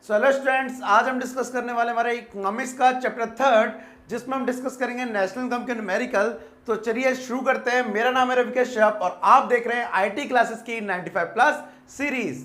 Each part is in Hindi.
सो हेलो स्टूडेंट्स, आज हम डिस्कस करने वाले हमारे इकोनॉमिक्स का चैप्टर थर्ड, जिसमें हम डिस्कस करेंगे नेशनल इनकम के न्यूमेरिकल। तो चलिए शुरू करते हैं। मेरा नाम है रविकेश श्रॉफ और आप देख रहे हैं आईटी क्लासेस की 95 प्लस सीरीज।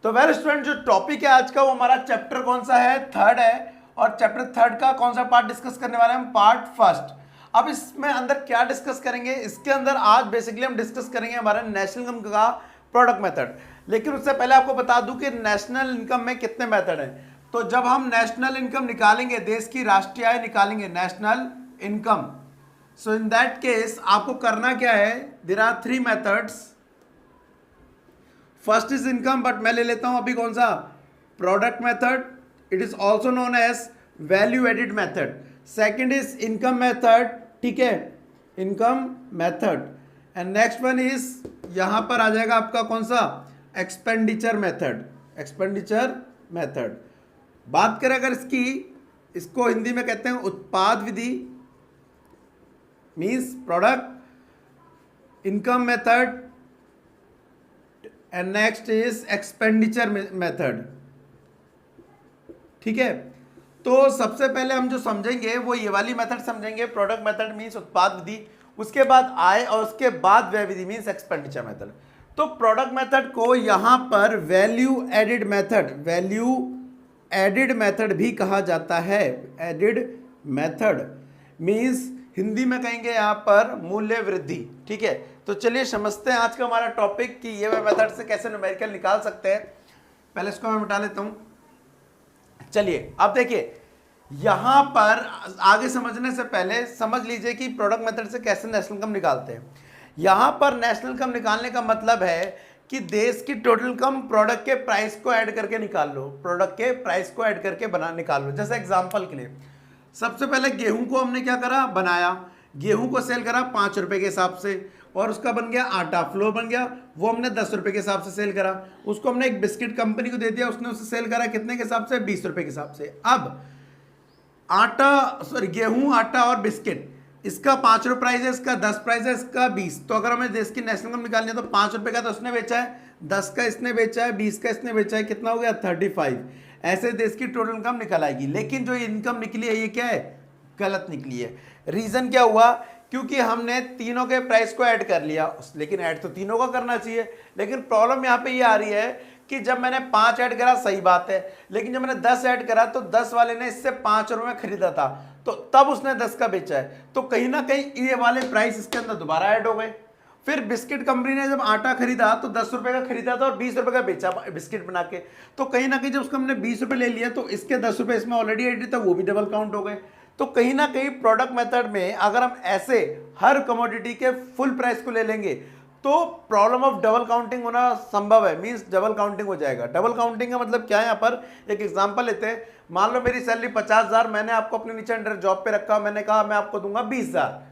तो वेल स्टूडेंट, जो टॉपिक है आज का वो हमारा चैप्टर कौन सा है? थर्ड है। और चैप्टर थर्ड का कौन सा पार्ट डिस्कस करने वाले हैं हम? Part first. अब इसमें अंदर क्या डिस्कस करेंगे? इसके अंदर आज बेसिकली हम डिस्कस करेंगे हमारा नेशनल इनकम का प्रोडक्ट मेथड। लेकिन उससे पहले आपको बता दूं कि नेशनल इनकम में कितने मेथड हैं। तो जब हम नेशनल इनकम निकालेंगे, देश की राष्ट्रीय आय निकालेंगे, national income, so in that case आपको करना क्या है? There are 3 methods. First is income, but मैं ले लेता हूं अभी कौन सा? Product method. It is also known as value added method. Second is income method, ठीक है, income method. And next one is यहां पर आ जाएगा आपका कौन सा? Expenditure method. Expenditure method. बात करें अगर इसकी, इसको हिंदी में कहते हैं उत्पाद विधि, means product, income method, and next is expenditure method. ठीक है, तो सबसे पहले हम जो समझेंगे वो ये वाली मेथड समझेंगे। प्रोडक्ट मेथड मीन्स उत्पाद विधि, उसके बाद आय, और उसके बाद व्यय विधि मीन्स एक्सपेंडिचर मेथड। तो प्रोडक्ट मेथड को यहां पर value added method, value added method भी कहा जाता है। एडिड मेथड मीन्स हिंदी में कहेंगे यहां पर मूल्य वृद्धि। ठीक है, तो चलिए समझते हैं आज का हमारा टॉपिक कि ये मेथड से कैसे न्यूमेरिकल निकाल सकते हैं। पहले इसको मैं मिटा लेता हूं। चलिए अब देखिए, यहां पर आगे समझने से पहले समझ लीजिए कि प्रोडक्ट मेथड से कैसे नेशनल इनकम निकालते हैं। यहां पर नेशनल इनकम निकालने का मतलब है कि देश की टोटल इनकम प्रोडक्ट के प्राइस को ऐड करके निकाल लो। प्रोडक्ट के प्राइस को ऐड करके निकाल लो। जैसे एग्जांपल के लिए सबसे पहले गेहूं को हमने क्या करा? बनाया। गेहूं को सेल करा 5 रुपए के हिसाब से, और उसका बन गया आटा, फ्लोर बन गया, वो हमने 10 रुपए के हिसाब से सेल करा। उसको हमने एक बिस्किट कंपनी को दे दिया, उसने उसे सेल करा कितने के हिसाब से? 20 रुपए के हिसाब से। अब आटा, सॉरी, गेहूं, आटा और बिस्किट, इसका 5 रुपये प्राइस है, इसका 10 प्राइस है, इसका 20। तो अगर हमें देश की नेशनल इनकम निकालनी है तो 5 रुपए का तो उसने बेचा है, 10 का इसने बेचा है, 20 का इसने बेचा है, कितना हो गया? 35। ऐसे देश की टोटल इनकम निकल आएगी। लेकिन जो इनकम निकली है ये क्या है? गलत निकली है। रीजन क्या हुआ? क्योंकि हमने तीनों के प्राइस को ऐड कर लिया, लेकिन ऐड तो तीनों का करना चाहिए। लेकिन प्रॉब्लम यहाँ पे ये आ रही है कि जब मैंने 5 ऐड करा, सही बात है, लेकिन जब मैंने 10 ऐड करा तो 10 वाले ने इससे 5 रुपए में खरीदा था, तो तब उसने 10 का बेचा है, तो कहीं ना कहीं ये वाले प्राइस इसके अंदर दोबारा ऐड हो गए। फिर बिस्किट कंपनी ने जब आटा खरीदा तो 10 रुपए का खरीदा था और 20 रुपए का बेचा बिस्किट बना के, तो कहीं ना कहीं जब उसको हमने 20 रुपए ले लिया तो इसके 10 रुपए इसमें ऑलरेडी एड था, वो भी डबल काउंट हो गए। तो कहीं ना कहीं प्रोडक्ट मेथड में अगर हम ऐसे हर कमोडिटी के फुल प्राइस को ले लेंगे तो प्रॉब्लम ऑफ डबल काउंटिंग होना संभव है, मींस डबल काउंटिंग हो जाएगा। डबल काउंटिंग का मतलब क्या है? यहाँ पर एक एग्जांपल लेते हैं। मान लो मेरी सैलरी 50,000, मैंने आपको अपने नीचे अंडर जॉब पे रखा, मैंने कहा मैं आपको दूंगा 20,000।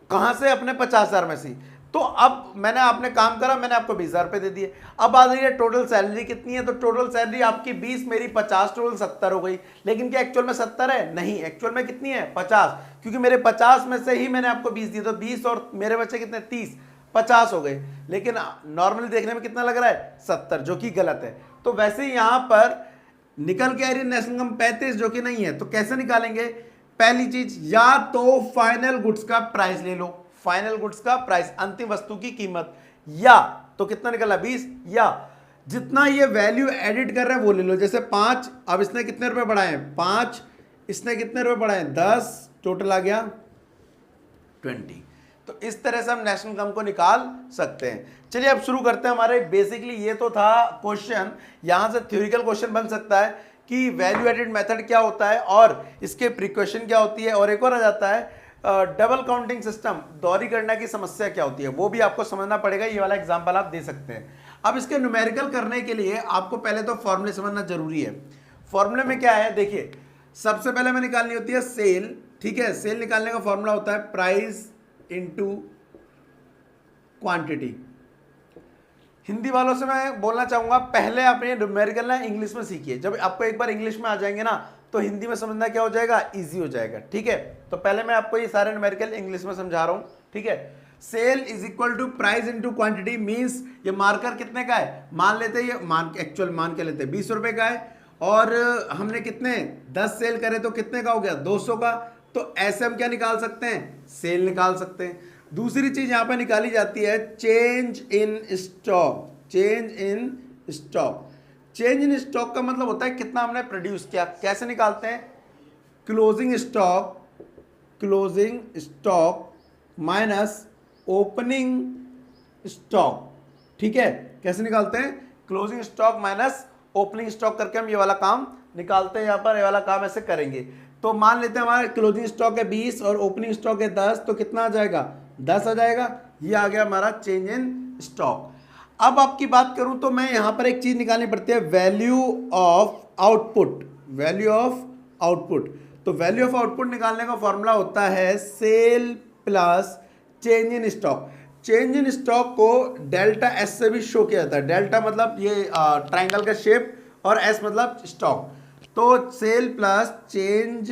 कहां से? अपने 50,000 में से। तो अब मैंने, आपने काम करा, मैंने आपको 20,000 रुपए दे दिए। अब आ रही है टोटल सैलरी कितनी है? तो टोटल सैलरी आपकी 20, मेरी 50, टोटल 70 हो गई। लेकिन क्या एक्चुअल में 70 है? नहीं, एक्चुअल में कितनी है? 50, क्योंकि मेरे 50 में से ही मैंने आपको 20 दिए, तो 20 और मेरे बच्चे कितने? 30, 50 हो गए। लेकिन नॉर्मली देखने में कितना लग रहा है? 70, जो कि गलत है। तो वैसे ही यहां पर निकल के आ रही है नेशनल इनकम 35, जो कि नहीं है। तो कैसे निकालेंगे? पहली चीज, या तो फाइनल गुड्स का प्राइस ले लो, फाइनल गुड्स का प्राइस, अंतिम वस्तु की कीमत, या तो कितना निकला? 20, या जितना ये वैल्यू एडिट कर रहे हैं वो ले लो। जैसे 5, अब इसने कितने रुपए बढ़ाए हैं? 5, इसने कितने रुपए बढ़ाए हैं? 10, टोटल आ गया 20। तो इस तरह से हम नेशनल इनकम को निकाल सकते हैं। चलिए अब शुरू करते हैं। हमारे बेसिकली ये तो था क्वेश्चन, यहां से थ्योरिकल क्वेश्चन बन सकता है कि वैल्यू एडिड मेथड क्या होता है और इसके प्रिकॉशन क्या होती है, और एक और आ जाता है डबल काउंटिंग सिस्टम, दोहरी गणना की समस्या क्या होती है, वो भी आपको समझना पड़ेगा। ये वाला एग्जांपल आप दे सकते हैं। अब इसके न्यूमेरिकल करने के लिए आपको पहले तो फॉर्मूले समझना जरूरी है। फॉर्मूले में क्या है? देखिए, सबसे पहले हमें निकालनी होती है सेल। ठीक है, सेल निकालने का फॉर्मूला होता है प्राइस इंटू क्वांटिटी। हिंदी वालों से मैं बोलना चाहूंगा, पहले आप ये न्यूमेरिकल ना इंग्लिश में सीखिए। जब आपको एक बार इंग्लिश में आ जाएंगे ना तो हिंदी में समझना क्या हो जाएगा, इजी हो जाएगा। ठीक है, तो पहले मैं आपको ये सारे न्यूमेरिकल इंग्लिश में समझा रहा हूं। ठीक है, sale is equal to price into quantity, means ये मार्कर कितने का है, मान लेते हैं, ये एक्चुअल मान के लेते हैं 20 रुपए का है, और हमने कितने 10 सेल करे तो कितने का हो गया, 200 का। तो ऐसे हम क्या निकाल सकते हैं, सेल निकाल सकते हैं। दूसरी चीज यहां पे निकाली जाती है change in stock. Change in stock, change in stock का मतलब होता है कितना हमने प्रोड्यूस किया। कैसे निकालते हैं, closing stock, closing stock minus opening stock. ठीक है, कैसे निकालते हैं, closing stock minus opening stock करके हम ये वाला काम निकालते हैं। यहां पर ये वाला काम ऐसे करेंगे। तो मान लेते हैं हमारा क्लोजिंग स्टॉक है 20 और ओपनिंग स्टॉक है 10, तो कितना आ जाएगा, 10 आ जाएगा। ये आ गया हमारा चेंज इन स्टॉक। अब आपकी बात करूं तो मैं यहां पर एक चीज निकालनी पड़ती है, value of output. Value of output, तो वैल्यू ऑफ आउटपुट निकालने का फॉर्मूला होता है sale plus change in stock. Change in stock को डेल्टा एस से भी शो किया जाता है। डेल्टा मतलब ये ट्राइंगल का शेप और एस मतलब स्टॉक। तो sale plus change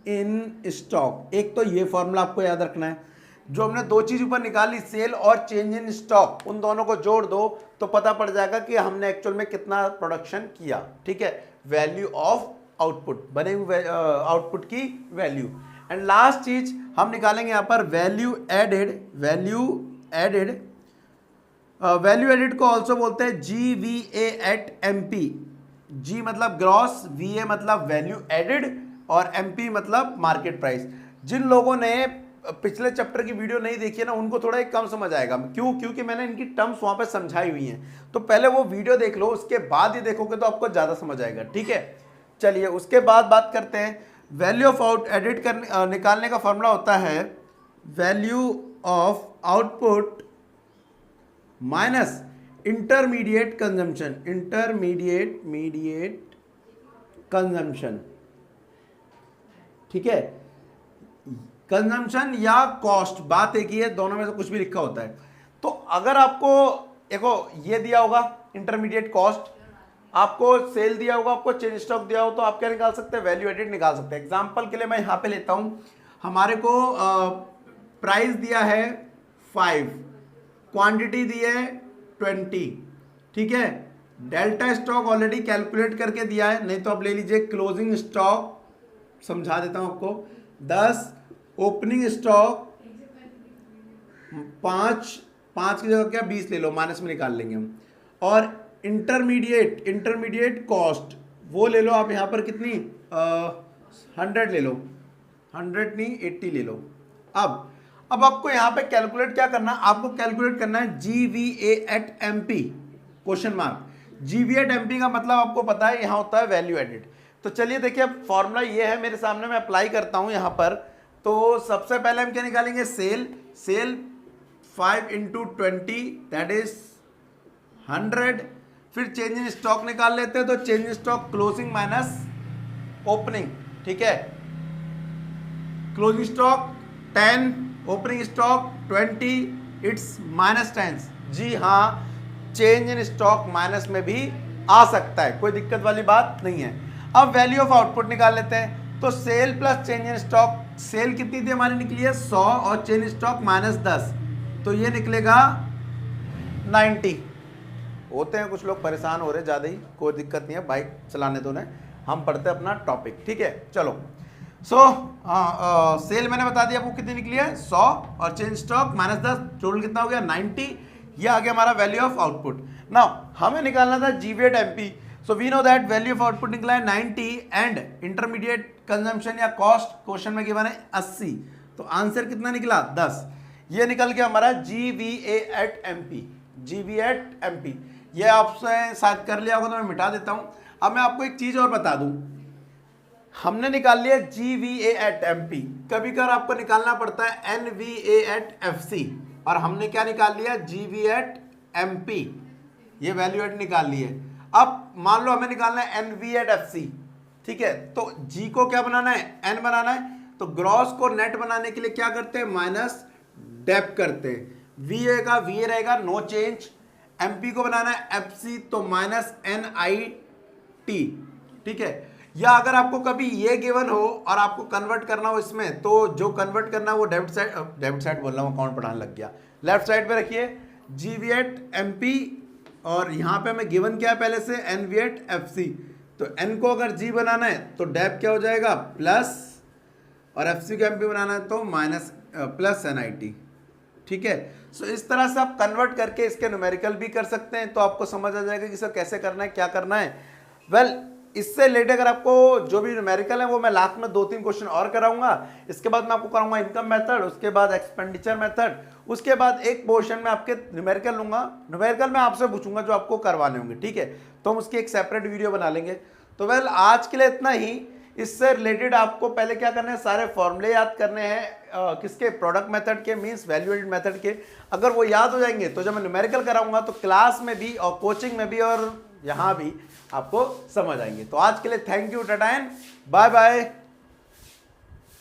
in stock, एक तो ये फॉर्मूला आपको याद रखना है। जो हमने दो चीज ऊपर निकाली, सेल और चेंज इन स्टॉक, उन दोनों को जोड़ दो तो पता पड़ जाएगा कि हमने एक्चुअल में कितना प्रोडक्शन किया। ठीक है, वैल्यू ऑफ आउटपुट, बने हुए आउटपुट की वैल्यू। एंड लास्ट चीज हम निकालेंगे यहां पर value added. Value added, value added को ऑल्सो बोलते हैं GVA एट MP। G मतलब ग्रॉस, VA मतलब वैल्यू एडेड और MP मतलब मार्केट प्राइस। जिन लोगों ने पिछले चैप्टर की वीडियो नहीं देखी है ना, उनको थोड़ा एक कम समझ आएगा। क्यों, क्योंकि मैंने इनकी टर्म्स वहां पे समझाई हुई हैं। तो पहले वो वीडियो देख लो, उसके बाद ही देखोगे तो आपको ज्यादा समझ आएगा। ठीक है, चलिए उसके बाद बात करते हैं वैल्यू ऑफ आउट एडिट करने निकालने का फॉर्मूला होता है value of output minus intermediate consumption. Intermediate consumption, ठीक है, कंजम्पशन या कॉस्ट, बात एक ही है, दोनों में से कुछ भी लिखा होता है। तो अगर आपको देखो ये दिया होगा इंटरमीडिएट कॉस्ट, आपको सेल दिया होगा, आपको चेंज स्टॉक दिया हो, तो आप क्या निकाल सकते हैं, वैल्यू एडेड निकाल सकते हैं। एग्जांपल के लिए मैं यहां पे लेता हूं, हमारे को प्राइस दिया है 5, क्वांटिटी दी है 20। ठीक है, डेल्टा स्टॉक ऑलरेडी कैलकुलेट करके दिया है, नहीं तो आप ले लीजिए क्लोजिंग स्टॉक, समझा देता हूं आपको, 10, ओपनिंग स्टॉक 5 की जगह क्या 20 ले लो, माइनस में निकाल लेंगे हम। और इंटरमीडिएट कॉस्ट वो ले लो आप यहां पर कितनी 100 ले लो, 100 नहीं 80 ले लो। अब आपको यहां पे कैलकुलेट क्या करना, आपको कैलकुलेट करना है GVA at MP question mark. GVA at MP का मतलब आपको पता है यहां होता है वैल्यू एडेड। तो चलिए देखिए, अब फॉर्मूला ये है मेरे सामने, मैं अप्लाई करता हूं यहां पर। तो सबसे पहले हम क्या निकालेंगे, सेल 5 इंटू 20 दैट इज 100। फिर चेंज इन स्टॉक निकाल लेते हैं, तो change in stock closing minus opening. ठीक है, closing stock 10, opening stock 20, it's -10। जी हाँ, चेंज इन स्टॉक माइनस में भी आ सकता है, कोई दिक्कत वाली बात नहीं है। अब वैल्यू ऑफ आउटपुट निकाल लेते हैं, तो sale plus change in stock, sale कितनी थी हमारी निकली है 100 और चेंज इन स्टॉक -10, तो ये निकलेगा 90। होते हैं कुछ लोग परेशान हो रहे ज़्यादा ही, कोई दिक्कत नहीं है, बाइक चलाने दो ना, हम पढ़ते हैं अपना टॉपिक। ठीक है, चलो सेल मैंने बता दिया आपको कितनी निकली है 100 और चेंज स्टॉक -10, टोटल कितना हो गया 90। ये आ गया हमारा वैल्यू ऑफ आउटपुट। नाउ हमें निकालना था GVA at MP, so we know that value of output निकला है 90 एंड इंटरमीडिएट कंजम्पशन या कॉस्ट क्वेश्चन में गिवन है 80, तो आंसर कितना निकला 10। ये निकल गया हमारा GVA at MP। GVA at MP ये आपसे शायद कर लिया होगा, तो मैं मिटा देता हूं। अब मैं आपको एक चीज और बता दूं, हमने निकाल लिया GVA एट MP, कभी कभार आपको निकालना पड़ता है NVA एट FC, और हमने क्या निकाल लिया GVA एट MP, ये वैल्यू एड निकाल ली है। अब मान लो हमें निकालना है NVA एट FC, ठीक है, तो G को क्या बनाना है, N बनाना है, तो ग्रॉस को नेट बनाने के लिए क्या करते हैं, माइनस डेप करते हैं। VA का VA रहेगा नो चेंज, MP को बनाना है FC, तो -NIT। ठीक है, या अगर आपको कभी ये गिवन हो और आपको कन्वर्ट करना हो इसमें, तो जो कन्वर्ट करना है वो डेबिट साइड बोल रहा हूँ, अकाउंट पढ़ाने लग गया, लेफ्ट साइड पे रखिए GV8 MP, और यहाँ पे हमें गिवन क्या है पहले से, NV8 FC। तो N को अगर G बनाना है तो डेब क्या हो जाएगा प्लस, और FC को MP बनाना है तो माइनस प्लस NIT। ठीक है, सो इस तरह से आप कन्वर्ट करके इसके न्यूमेरिकल भी कर सकते हैं, तो आपको समझ आ जाएगा कि सर कैसे करना है, क्या करना है। वेल इससे रिलेटेड अगर आपको जो भी न्यूमेरिकल है वो मैं लास्ट में 2-3 क्वेश्चन और कराऊंगा। इसके बाद मैं आपको कराऊंगा इनकम मेथड, उसके बाद एक्सपेंडिचर मेथड, उसके बाद एक पोर्शन में आपके न्यूमेरिकल लूंगा, न्यूमेरिकल मैं आपसे पूछूंगा जो आपको करवाने होंगे। ठीक है, तो हम उसकी एक सेपरेट वीडियो बना लेंगे। तो वेल आज के लिए इतना ही। इससे रिलेटेड आपको पहले क्या करना है, सारे फॉर्मूले याद करने हैं किसके, प्रोडक्ट मेथड के, मींस वैल्यू एडेड मेथड के। अगर वो याद हो जाएंगे तो जब मैं न्यूमेरिकल कराऊंगा तो क्लास में भी और कोचिंग में भी और यहाँ भी आपको समझ आएंगे। तो आज के लिए thank you, tata and bye bye.